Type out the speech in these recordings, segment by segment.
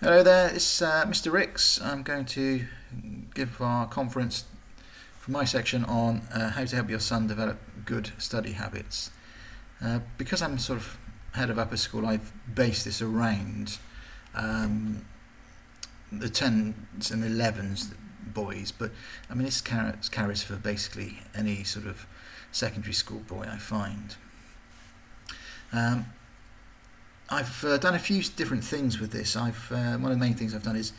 Hello there, it's Mr. Ricks. I'm going to give our conference from my section on how to help your son develop good study habits. Because I'm sort of head of upper school, I've based this around the 10s and 11s boys, but I mean this carries for basically any sort of secondary school boy I find. I've done a few different things with this. One of the main things I've done is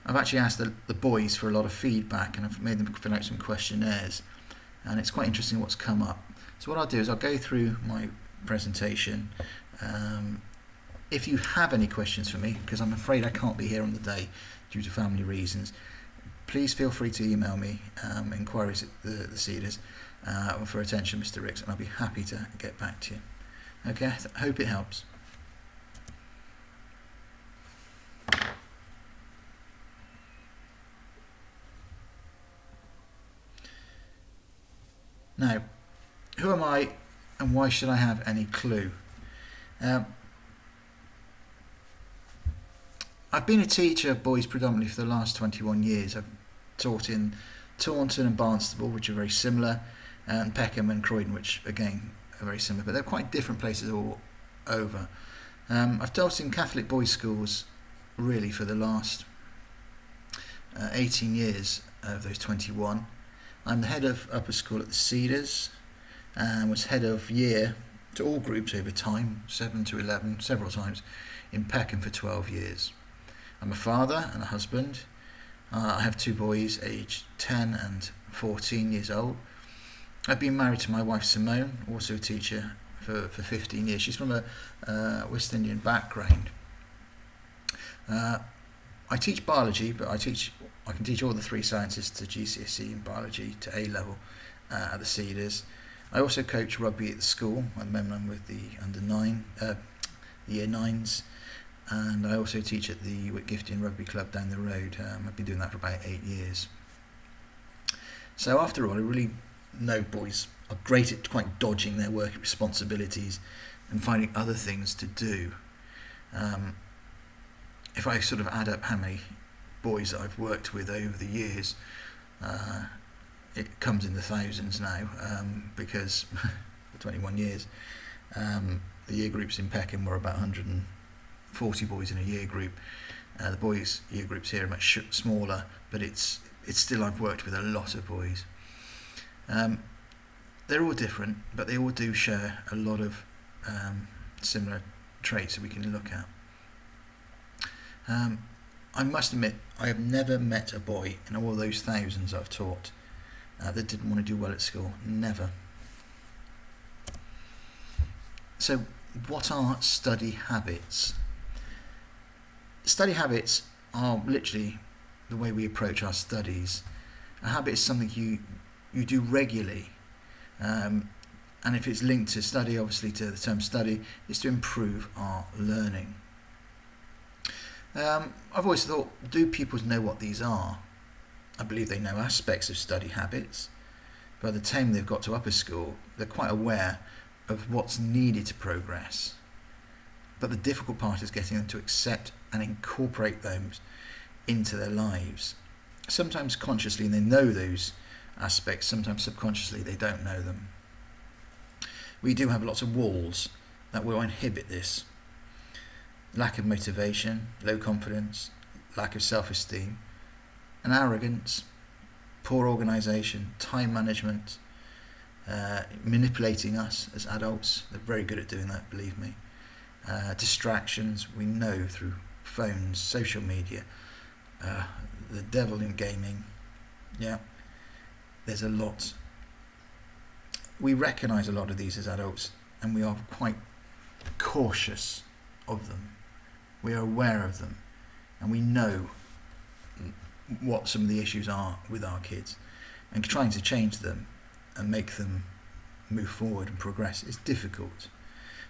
I've actually asked the boys for a lot of feedback, and I've made them fill out some questionnaires, and it's quite interesting what's come up. So what I'll do is I'll go through my presentation. If you have any questions for me, because I'm afraid I can't be here on the day due to family reasons, please feel free to email me inquiries at the Cedars or for attention, Mr. Ricks, and I'll be happy to get back to you. Okay, I hope it helps. Now, who am I and why should I have any clue? I've been a teacher of boys predominantly for the last 21 years. I've taught in Taunton and Barnstaple, which are very similar, and Peckham and Croydon, which again are very similar, but they're quite different places all over. I've taught in Catholic boys' schools really for the last 18 years of those 21. I'm the head of upper school at the Cedars and was head of year to all groups over time, 7 to 11, several times, in Peckham for 12 years. I'm a father and a husband. I have two boys aged 10 and 14 years old. I've been married to my wife Simone, also a teacher for 15 years. She's from a West Indian background. I teach biology, but I can teach all the three sciences to GCSE and Biology to A level at the Cedars. I also coach rugby at the school. I'm a member with the year 9s, and I also teach at the Whitgiftian Rugby Club down the road. I've been doing that for about 8 years. So after all, I really know boys are great at quite dodging their work responsibilities and finding other things to do. If I sort of add up how many boys that I've worked with over the years, it comes in the thousands now, because for 21 years, the year groups in Peckham were about 140 boys in a year group. The boys' year groups here are much smaller, but it's still, I've worked with a lot of boys. They're all different, but they all do share a lot of similar traits that we can look at. I must admit, I have never met a boy in all those thousands I've taught that didn't want to do well at school. Never. So, what are study habits? Study habits are literally the way we approach our studies. A habit is something you do regularly. And if it's linked to study, obviously to the term study, it's to improve our learning. I've always thought, do pupils know what these are? I believe they know aspects of study habits. By the time they've got to upper school, they're quite aware of what's needed to progress. But the difficult part is getting them to accept and incorporate those into their lives. Sometimes consciously they know those aspects, sometimes subconsciously they don't know them. We do have lots of walls that will inhibit this. Lack of motivation, low confidence, lack of self-esteem, and arrogance, poor organisation, time management, manipulating us as adults. They're very good at doing that, believe me. Distractions, we know through phones, social media, the devil in gaming. Yeah, there's a lot. We recognise a lot of these as adults, and we are quite cautious of them. We are aware of them, and we know what some of the issues are with our kids, and trying to change them and make them move forward and progress is difficult.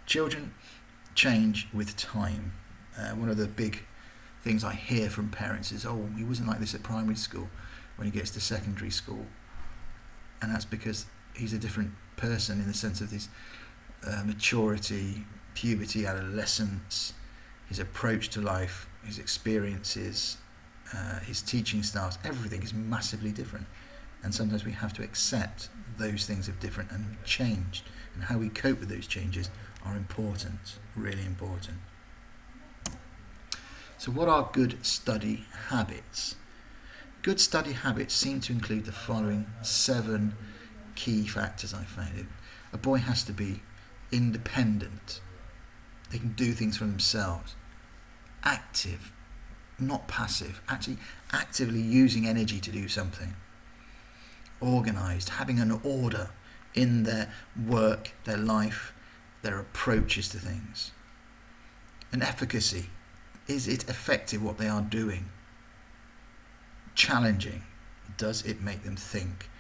Children change with time. One of the big things I hear from parents is, oh, he wasn't like this at primary school when he gets to secondary school, and that's because he's a different person in the sense of his maturity, puberty, adolescence, his approach to life, his experiences, his teaching styles, everything is massively different. And sometimes we have to accept those things are different and have changed, and how we cope with those changes are important, really important. So what are good study habits? Good study habits seem to include the following 7 key factors I found. A boy has to be independent. They can do things for themselves. Active, not passive, actually actively using energy to do something. Organised, having an order in their work, their life, their approaches to things. An efficacy. Is it effective what they are doing? Challenging. Does it make them think?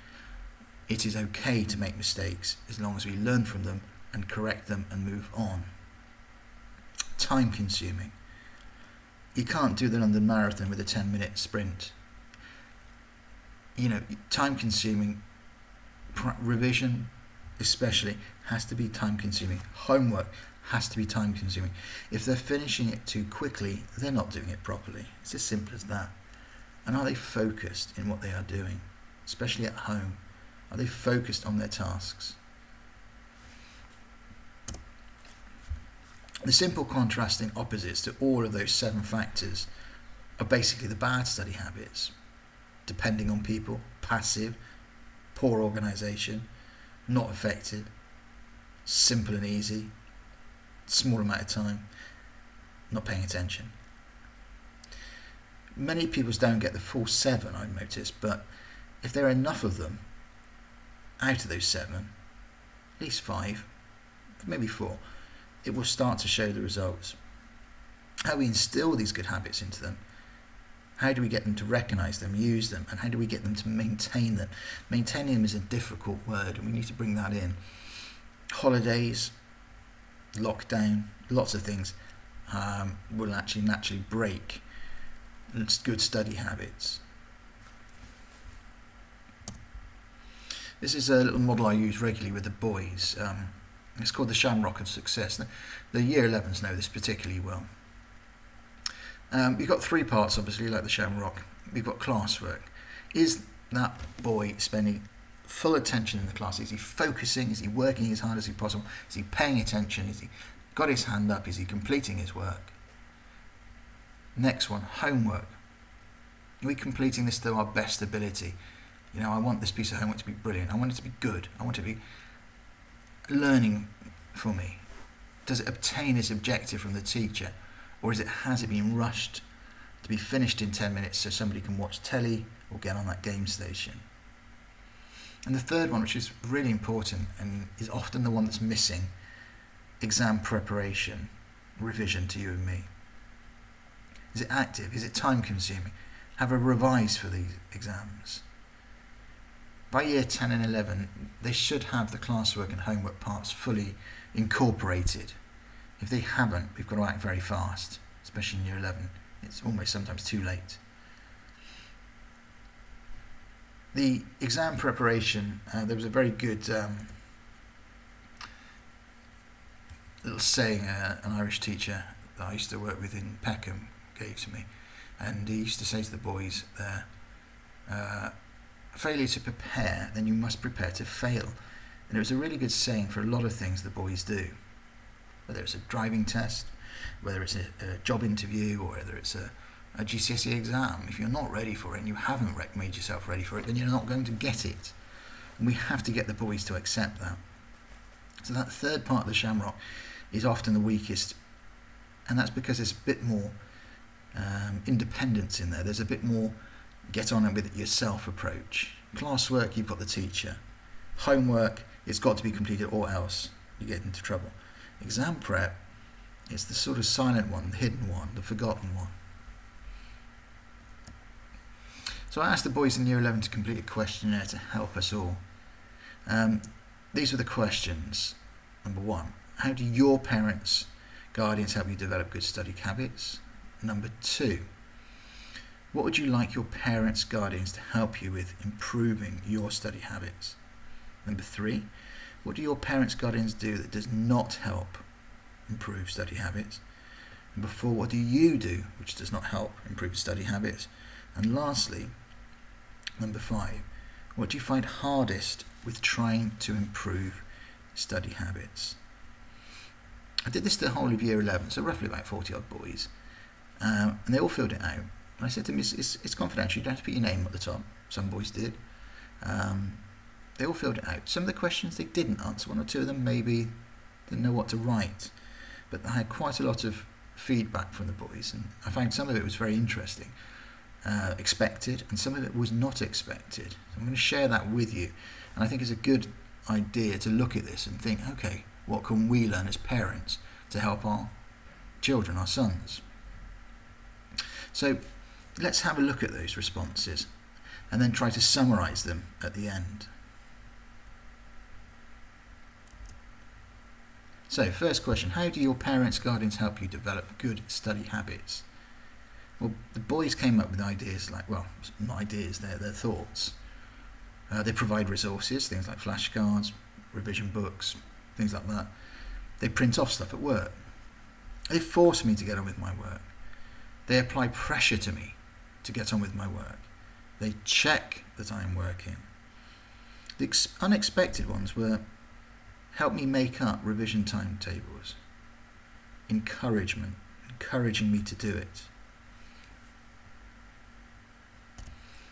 It is okay to make mistakes as long as we learn from them and correct them and move on. Time consuming. You can't do the London Marathon with a 10-minute sprint. Time consuming. Revision especially has to be time consuming. Homework has to be time consuming. If they're finishing it too quickly, they're not doing it properly. It's as simple as that. And are they focused in what they are doing, especially at home? Are they focused on their tasks? The simple contrasting opposites to all of those 7 factors are basically the bad study habits. Depending on people, passive, poor organisation, not effective, simple and easy, small amount of time, not paying attention. Many pupils don't get the full 7, I've noticed, but if there are enough of them, out of those 7, at least 5, maybe 4, it will start to show the results. How we instill these good habits into them, how do we get them to recognise them, use them, and how do we get them to maintain them? Maintaining them is a difficult word, and we need to bring that in. Holidays, lockdown, lots of things will actually naturally break good study habits. This is a little model I use regularly with the boys. It's called the shamrock of success. The year 11s know this particularly well. You've got 3 parts, obviously, like the shamrock. We've got classwork. Is that boy spending full attention in the class? Is he focusing? Is he working as hard as he possible? Is he paying attention? Is he got his hand up? Is he completing his work? Next one, homework. Are we completing this to our best ability? I want this piece of homework to be brilliant. I want it to be good. I want it to be learning for me. Does it obtain its objective from the teacher? Or has it been rushed to be finished in 10 minutes so somebody can watch telly or get on that game station? And the third one, which is really important and is often the one that's missing, exam preparation, revision to you and me. Is it active? Is it time consuming? Have a revise for these exams. By year 10 and 11, they should have the classwork and homework parts fully incorporated. If they haven't, we've got to act very fast, especially in year 11. It's almost sometimes too late. The exam preparation, there was a very good little saying an Irish teacher that I used to work with in Peckham gave to me, and he used to say to the boys there, failure to prepare, then you must prepare to fail. And it was a really good saying for a lot of things the boys do, whether it's a driving test, whether it's a job interview, or whether it's a GCSE exam. If you're not ready for it and you haven't made yourself ready for it, then you're not going to get it. And we have to get the boys to accept that. So that third part of the shamrock is often the weakest, and that's because there's a bit more independence in there. There's a bit more get on with it yourself approach. Classwork, you've got the teacher. Homework, it's got to be completed or else you get into trouble. Exam prep, it's the sort of silent one, the hidden one, the forgotten one. So I asked the boys in year 11 to complete a questionnaire to help us all. These were the questions. Number 1, how do your parents, guardians help you develop good study habits? Number 2, what would you like your parents, guardians to help you with improving your study habits? Number 3, what do your parents, guardians do that does not help improve study habits? Number 4, what do you do which does not help improve study habits? And lastly, number 5, what do you find hardest with trying to improve study habits? I did this the whole of year 11, so roughly about 40 odd boys, and they all filled it out. And I said to them, it's confidential, you don't have to put your name at the top. Some boys did. They all filled it out. Some of the questions they didn't answer, 1 or 2 of them maybe didn't know what to write, but I had quite a lot of feedback from the boys, and I found some of it was very interesting, expected, and some of it was not expected. So I'm going to share that with you, and I think it's a good idea to look at this and think, okay, what can we learn as parents to help our children, our sons? So let's have a look at those responses and then try to summarise them at the end. So, first question, how do your parents, guardians help you develop good study habits? Well, the boys came up with ideas like, well, not ideas, they're thoughts. They provide resources, things like flashcards, revision books, things like that. They print off stuff at work. They force me to get on with my work. They apply pressure to me to get on with my work. They check that I am working. The unexpected ones were help me make up revision timetables, encouragement, encouraging me to do it.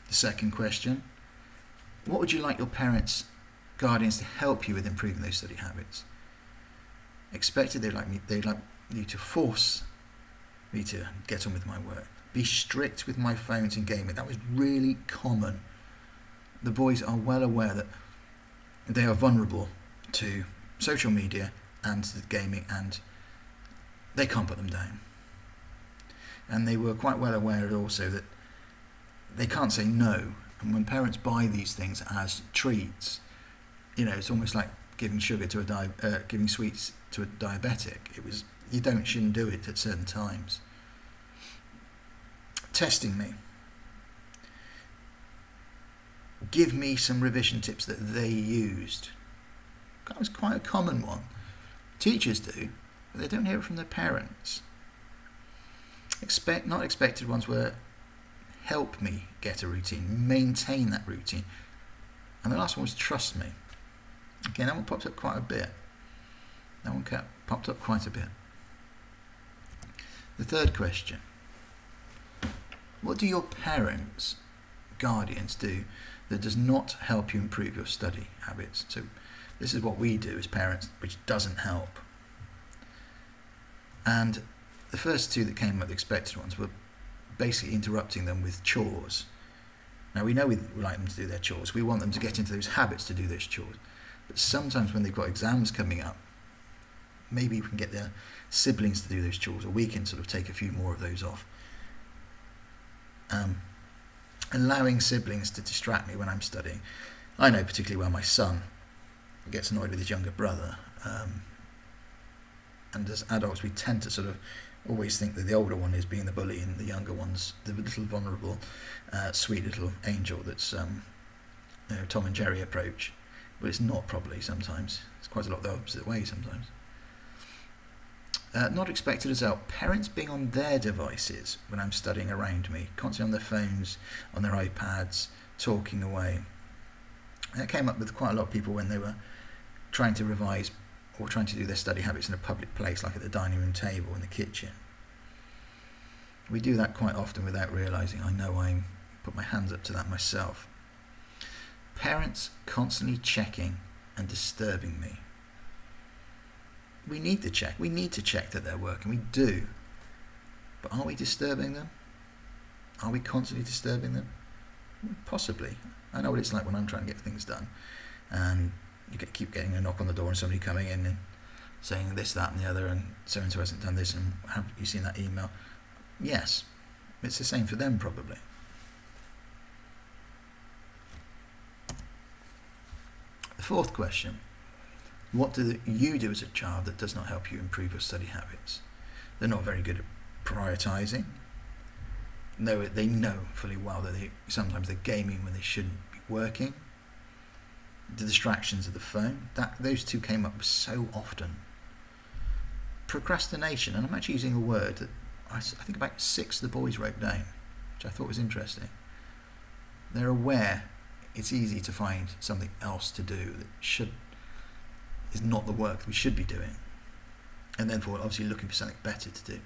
The second question, what would you like your parents, guardians to help you with improving those study habits? Expected, they'd like you to force me to get on with my work. Be strict with my phones and gaming. That was really common. The boys are well aware that they are vulnerable to social media and to gaming, and they can't put them down. And they were quite well aware also that they can't say no. And when parents buy these things as treats, it's almost like giving sugar to giving sweets to a diabetic. You shouldn't do it at certain times. Testing me. Give me some revision tips that they used. That was quite a common one. Teachers do, but they don't hear it from their parents. Not expected ones were help me get a routine, maintain that routine. And the last one was trust me. Again, that one popped up quite a bit. The third question. What do your parents, guardians do that does not help you improve your study habits? So this is what we do as parents, which doesn't help. And the first 2 that came up, the expected ones, were basically interrupting them with chores. Now, we know we like them to do their chores. We want them to get into those habits to do those chores. But sometimes when they've got exams coming up, maybe we can get their siblings to do those chores, or we can sort of take a few more of those off. Allowing siblings to distract me when I'm studying. I know particularly well my son gets annoyed with his younger brother, and as adults we tend to sort of always think that the older one is being the bully and the younger one's the little vulnerable, sweet little angel that's Tom and Jerry approach, but it's not probably sometimes. It's quite a lot the opposite way sometimes. Not expected as well. Parents being on their devices when I'm studying around me, constantly on their phones, on their iPads, talking away. That came up with quite a lot of people when they were trying to revise or trying to do their study habits in a public place, like at the dining room table, in the kitchen. We do that quite often without realising. I know I put my hands up to that myself. Parents constantly checking and disturbing me. We need to check. We need to check that they're working. We do. But are we disturbing them? Are we constantly disturbing them? Possibly. I know what it's like when I'm trying to get things done, and you keep getting a knock on the door and somebody coming in and saying this, that and the other, and so-and-so hasn't done this, and have you seen that email? Yes. It's the same for them probably. The fourth question. What do you do as a child that does not help you improve your study habits? They're not very good at prioritising. No, they know fully well that sometimes they're gaming when they shouldn't be working. The distractions of the phone, those 2 came up so often. procrastination, and I'm actually using a word that I think about 6 of the boys wrote down, which I thought was interesting. They're aware it's easy to find something else to do that is not the work that we should be doing, and therefore obviously looking for something better to do.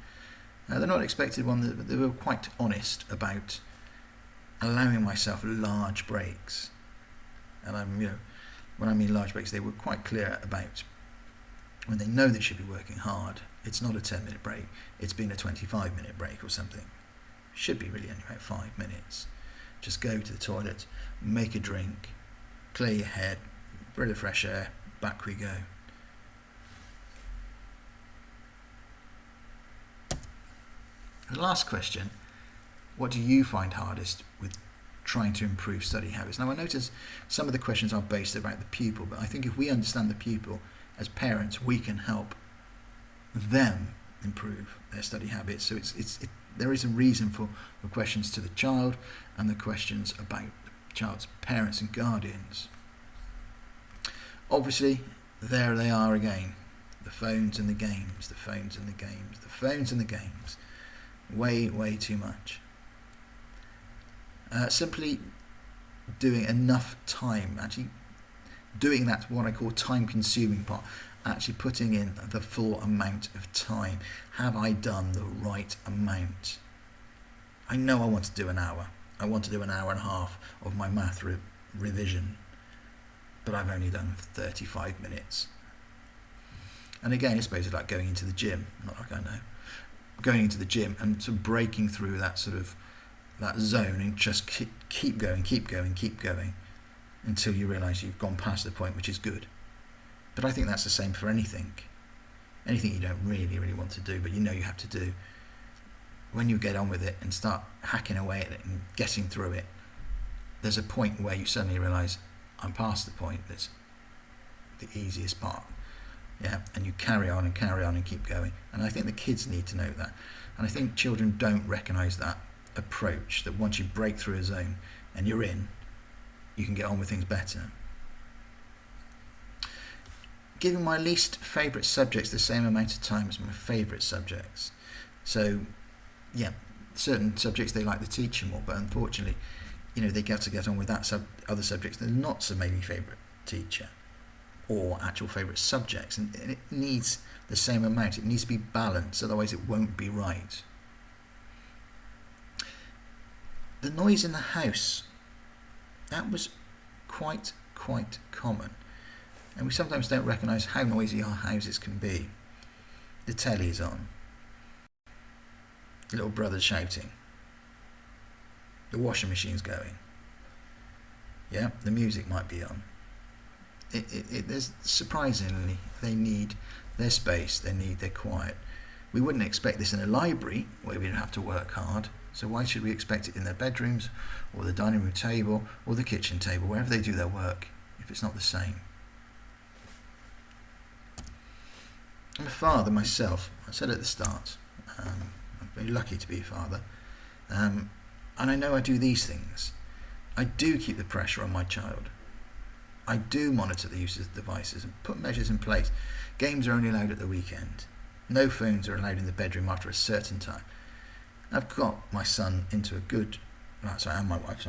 They're not expected one, but they were quite honest about allowing myself large breaks. And when I mean large breaks, they were quite clear about when they know they should be working hard. It's not a 10-minute break, it's been a 25-minute break or something. Should be really only about 5 minutes. Just go to the toilet, make a drink, clear your head, breath of fresh air, back we go. The last question, what do you find hardest with trying to improve study habits? Now I notice some of the questions are based about the pupil, but I think if we understand the pupil as parents, we can help them improve their study habits. So there is a reason for the questions to the child and the questions about the child's parents and guardians. Obviously, there they are again, the phones and the games, the phones and the games, the phones and the games. Way too much. Simply doing enough time, actually doing that what I call time consuming part, actually putting in the full amount of time. Have I done the right amount? I know I want to do an hour. I want to do an hour and a half of my math revision, but I've only done 35 minutes. And again, I suppose it's like going into the gym, not like I know. Going into the gym and sort of breaking through that sort of that zone and just keep going until you realise you've gone past the point, which is good. But I think that's the same for anything you don't really want to do, but you know you have to do. When you get on with it and start hacking away at it and getting through it, there's a point where you suddenly realise I'm past the point that's the easiest part. Yeah, and you carry on and keep going. And I think the kids need to know that. And I think children don't recognise that approach, that once you break through a zone and you're in, you can get on with things better. Giving my least favourite subjects the same amount of time as my favourite subjects. So, yeah, certain subjects they like the teacher more, but unfortunately, they get on with that other subjects. They're not so maybe favourite teacher or actual favourite subjects, and it needs the same amount. It needs to be balanced, otherwise it won't be right. The noise in the house, that was quite common, and we sometimes don't recognise how noisy our houses can be. The telly's on, the little brother's shouting, the washing machine's going, yeah, the music might be on. There's surprisingly, they need their space, they need their quiet. We wouldn't expect this in a library where we don't have to work hard, so why should we expect it in their bedrooms or the dining room table or the kitchen table, wherever they do their work, if it's not the same? I'm a father myself. I said at the start, I'm very lucky to be a father, and I know I do these things. I do keep the pressure on my child. I do monitor the use of devices and put measures in place. Games are only allowed at the weekend. No phones are allowed in the bedroom after a certain time. I've got my son into a good... and my wife,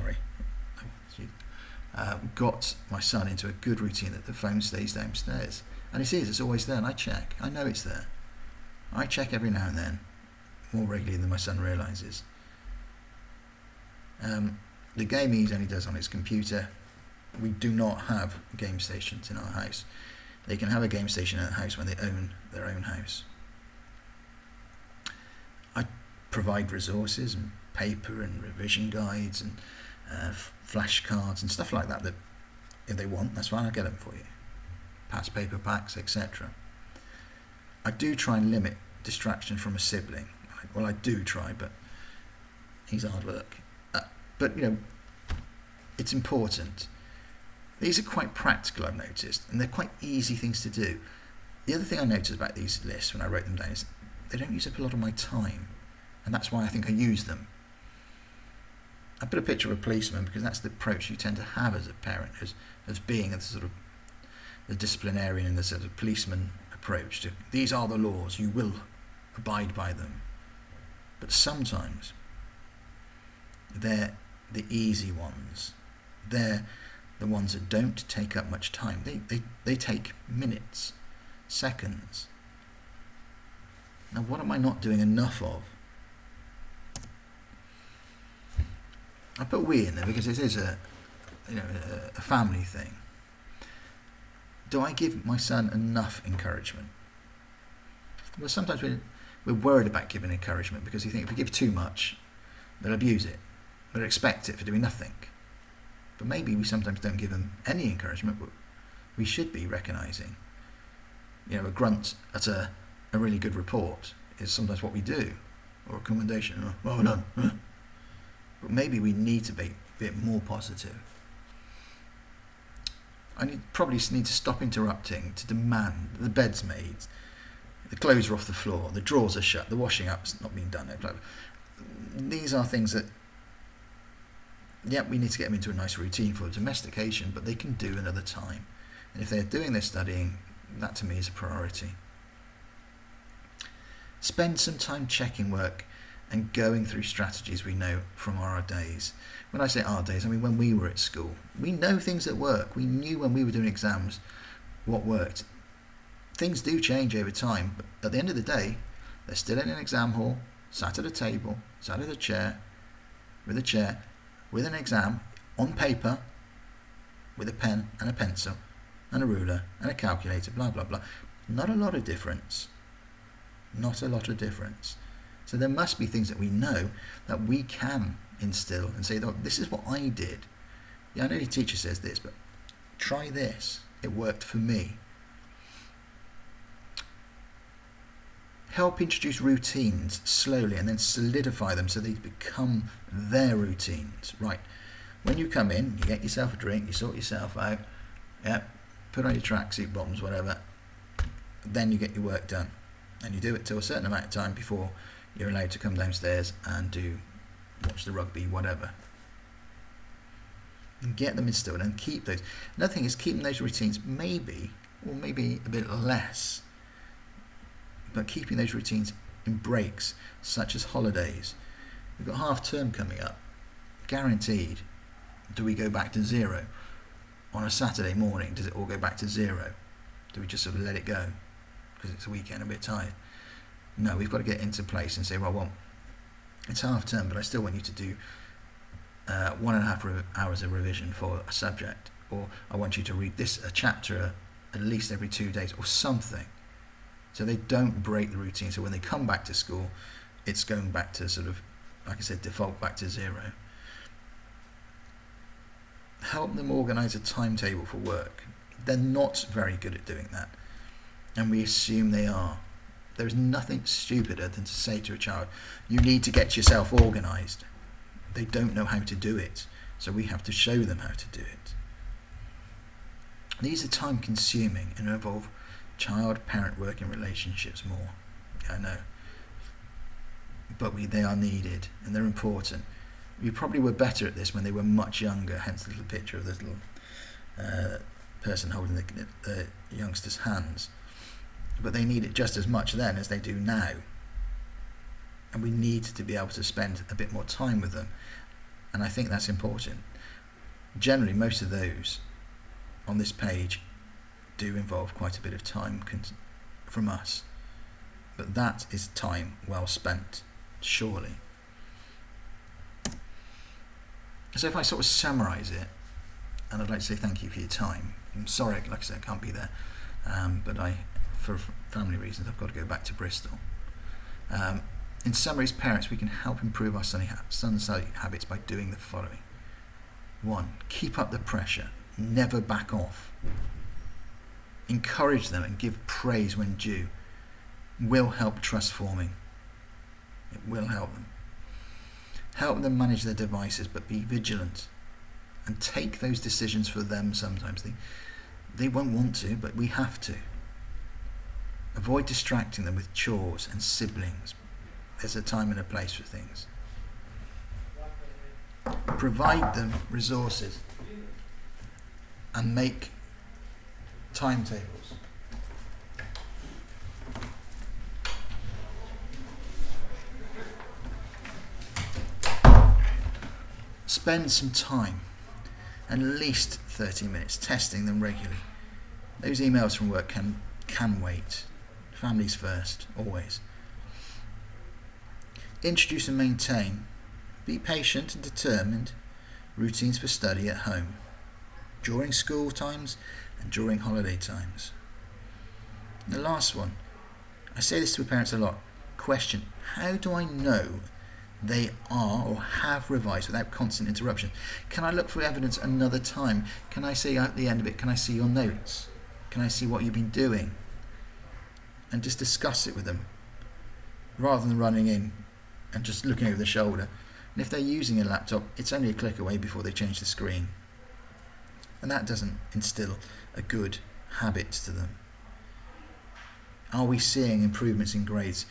got my son into a good routine that the phone stays downstairs. And it's always there, and I check. I know it's there. I check every now and then, more regularly than my son realises. The gaming he only does on his computer. We do not have game stations in our house. They can have a game station in the house when they own their own house. I provide resources and paper and revision guides and flashcards and stuff like that if they want, that's fine, I'll get them for you. Past paper packs, etc. I do try and limit distraction from a sibling. Well, I do try, but he's hard work. But it's important. These are quite practical, I've noticed, and they're quite easy things to do. The other thing I noticed about these lists when I wrote them down is they don't use up a lot of my time, and that's why I think I use them. I put a picture of a policeman because that's the approach you tend to have as a parent, as being a sort of the disciplinarian and the sort of policeman approach to these are the laws, you will abide by them. But sometimes they're the easy ones. They're the ones that don't take up much time. They take minutes, seconds. Now, what am I not doing enough of? I put we in there because it is a family thing. Do I give my son enough encouragement? Well, sometimes we're worried about giving encouragement because we think if we give too much, they'll abuse it. They'll expect it for doing nothing. But maybe we sometimes don't give them any encouragement, but we should be recognising. A grunt at a really good report is sometimes what we do, or a commendation, or well done. But maybe we need to be a bit more positive. Probably need to stop interrupting to demand that the bed's made, the clothes are off the floor, the drawers are shut, the washing up's not being done. These are things that, we need to get them into a nice routine for domestication, but they can do another time. And if they're doing their studying, that to me is a priority. Spend some time checking work and going through strategies we know from our days. When I say our days, I mean when we were at school. We know things that work. We knew when we were doing exams what worked. Things do change over time, but at the end of the day, they're still in an exam hall, sat at a table, sat at a chair, with an exam, on paper, with a pen and a pencil, and a ruler, and a calculator, blah, blah, blah. Not a lot of difference. Not a lot of difference. So there must be things that we know that we can instill and say, oh, this is what I did. I know your teacher says this, but try this. It worked for me. Help introduce routines slowly and then solidify them so they become their routines. Right. When you come in, you get yourself a drink, you sort yourself out, put on your tracksuit bottoms, whatever, then you get your work done. And you do it till a certain amount of time before you're allowed to come downstairs and watch the rugby, whatever. And get them instilled and keep those. Another thing is keeping those routines maybe a bit less, but keeping those routines in breaks, such as holidays. We've got half term coming up. Guaranteed. Do we go back to zero? On a Saturday morning, does it all go back to zero? Do we just sort of let it go? Because it's a weekend, a bit tired. No, we've got to get into place and say, well, it's half term, but I still want you to do 1.5 hours of revision for a subject, or I want you to read a chapter at least every 2 days, or something. So they don't break the routine. So when they come back to school, it's going back to sort of, like I said, default back to zero. Help them organise a timetable for work. They're not very good at doing that, and we assume they are. There's nothing stupider than to say to a child, you need to get yourself organised. They don't know how to do it, so we have to show them how to do it. These are time consuming and involve child-parent working relationships more. I know. But they are needed and they're important. We probably were better at this when they were much younger, hence the little picture of this little person holding the youngster's hands. But they need it just as much then as they do now. And we need to be able to spend a bit more time with them. And I think that's important. Generally, most of those on this page do involve quite a bit of time from us. But that is time well spent, surely. So if I sort of summarise it, and I'd like to say thank you for your time. I'm sorry, like I said, I can't be there. But for family reasons, I've got to go back to Bristol. In summary, as parents, we can help improve our son's study habits by doing the following. 1. Keep up the pressure. Never back off. Encourage them and give praise when due. Will help trust forming. It will help them. Help them manage their devices, but be vigilant and take those decisions for them sometimes. They won't want to, but we have to. Avoid distracting them with chores and siblings. There's a time and a place for things. Provide them resources and make timetables. Spend some time, at least 30 minutes, testing them regularly. Those emails from work can wait. Families first, always. Introduce and maintain. Be patient and determined. Routines for study at home, during school times and during holiday times. And the last one, I say this to parents a lot. Question, how do I know they are or have revised without constant interruption? Can I look for evidence another time? Can I say at the end of it, can I see your notes? Can I see what you've been doing? And just discuss it with them, rather than running in and just looking over the shoulder. And if they're using a laptop, it's only a click away before they change the screen. And that doesn't instill a good habit to them. Are we seeing improvements in grades?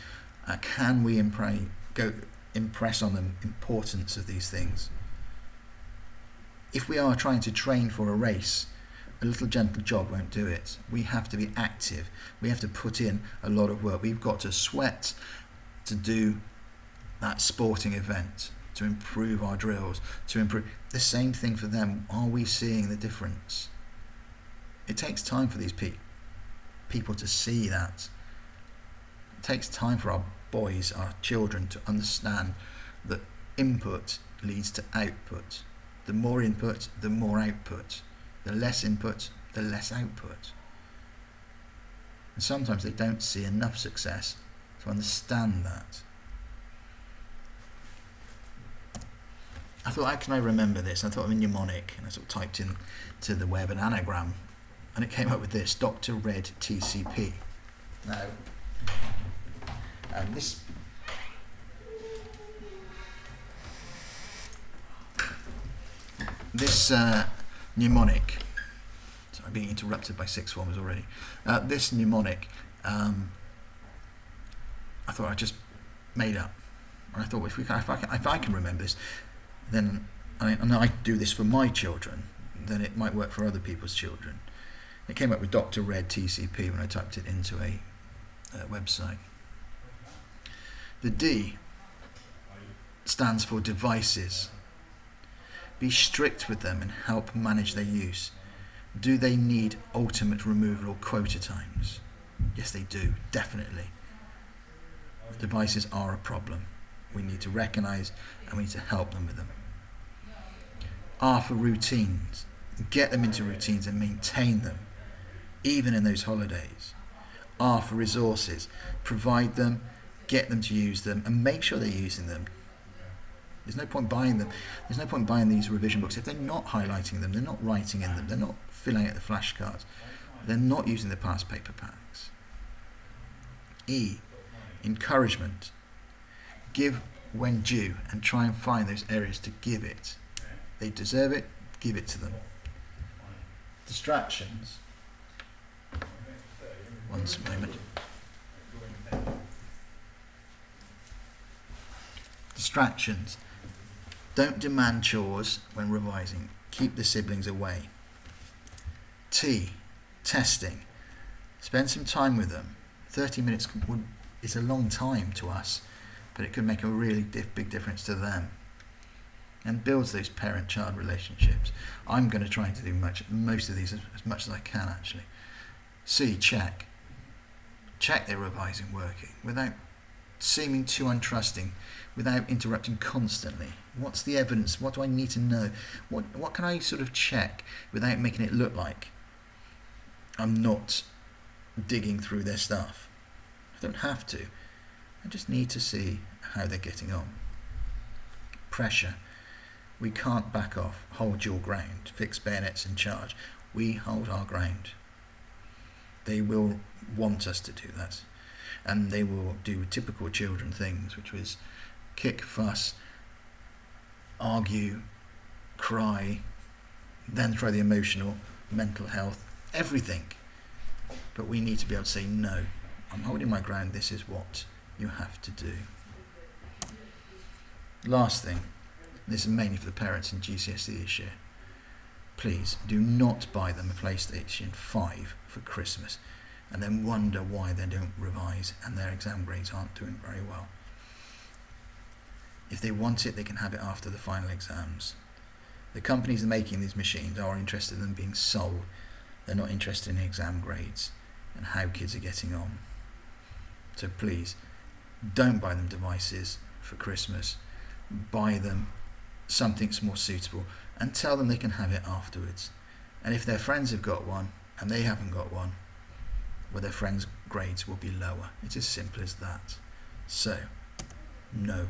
Can we impress on them importance of these things? If we are trying to train for a race, a little gentle jog won't do it. We have to be active. We have to put in a lot of work. We've got to sweat to do that sporting event, to improve our drills, to improve. The same thing for them. Are we seeing the difference? It takes time for these people to see that. It takes time for our boys, our children, to understand that input leads to output. The more input, the more output. The less input, the less output. And sometimes they don't see enough success to understand that. I thought, how can I remember this? I thought of a mnemonic, and I sort of typed in to the web an anagram, and it came up with this: Dr. Red TCP. Now, this mnemonic. So I'm being interrupted by sixth formers already. This mnemonic, I thought I just made up, and I thought if I can remember this, then and I do this for my children, then it might work for other people's children. It came up with Dr. Red TCP when I typed it into a website. The D stands for devices. Be strict with them and help manage their use. Do they need ultimate removal or quota times? Yes, they do, definitely. The devices are a problem. We need to recognise and we need to help them with them. R for routines. Get them into routines and maintain them, even in those holidays. R for resources. Provide them, get them to use them, and make sure they're using them. There's no point buying them. There's no point buying these revision books if they're not highlighting them, they're not writing in them, they're not filling out the flashcards, they're not using the past paper packs. E, encouragement. Give when due and try and find those areas to give it. They deserve it, give it to them. Distractions. One moment. Distractions. Don't demand chores when revising. Keep the siblings away. T, testing. Spend some time with them. 30 minutes is a long time to us, but it could make a really big difference to them and builds those parent-child relationships. I'm going to try to do most of these as much as I can, actually. C, check. Check they're revising, working, without seeming too untrusting, without interrupting constantly. What's the evidence? What do I need to know? What can I sort of check without making it look like I'm not digging through their stuff? I don't have to. I just need to see how they're getting on. Pressure. We can't back off. Hold your ground. Fix bayonets and charge. We hold our ground. They will want us to do that. And they will do typical children things, which was kick, fuss, argue, cry, then throw the emotional, mental health, everything. But we need to be able to say, no, I'm holding my ground, this is what you have to do. Last thing, this is mainly for the parents in GCSE this year. Please do not buy them a PlayStation 5 for Christmas and then wonder why they don't revise and their exam grades aren't doing very well. If they want it, they can have it after the final exams. The companies making these machines are interested in them being sold. They're not interested in exam grades and how kids are getting on. So please, don't buy them devices for Christmas. Buy them something more suitable and tell them they can have it afterwards. And if their friends have got one and they haven't got one, well, their friends' grades will be lower. It's as simple as that. So, no.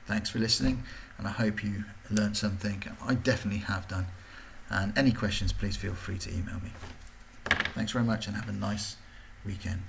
Thanks for listening, and I hope you learned something. I definitely have done. And any questions, please feel free to email me. Thanks very much and have a nice weekend.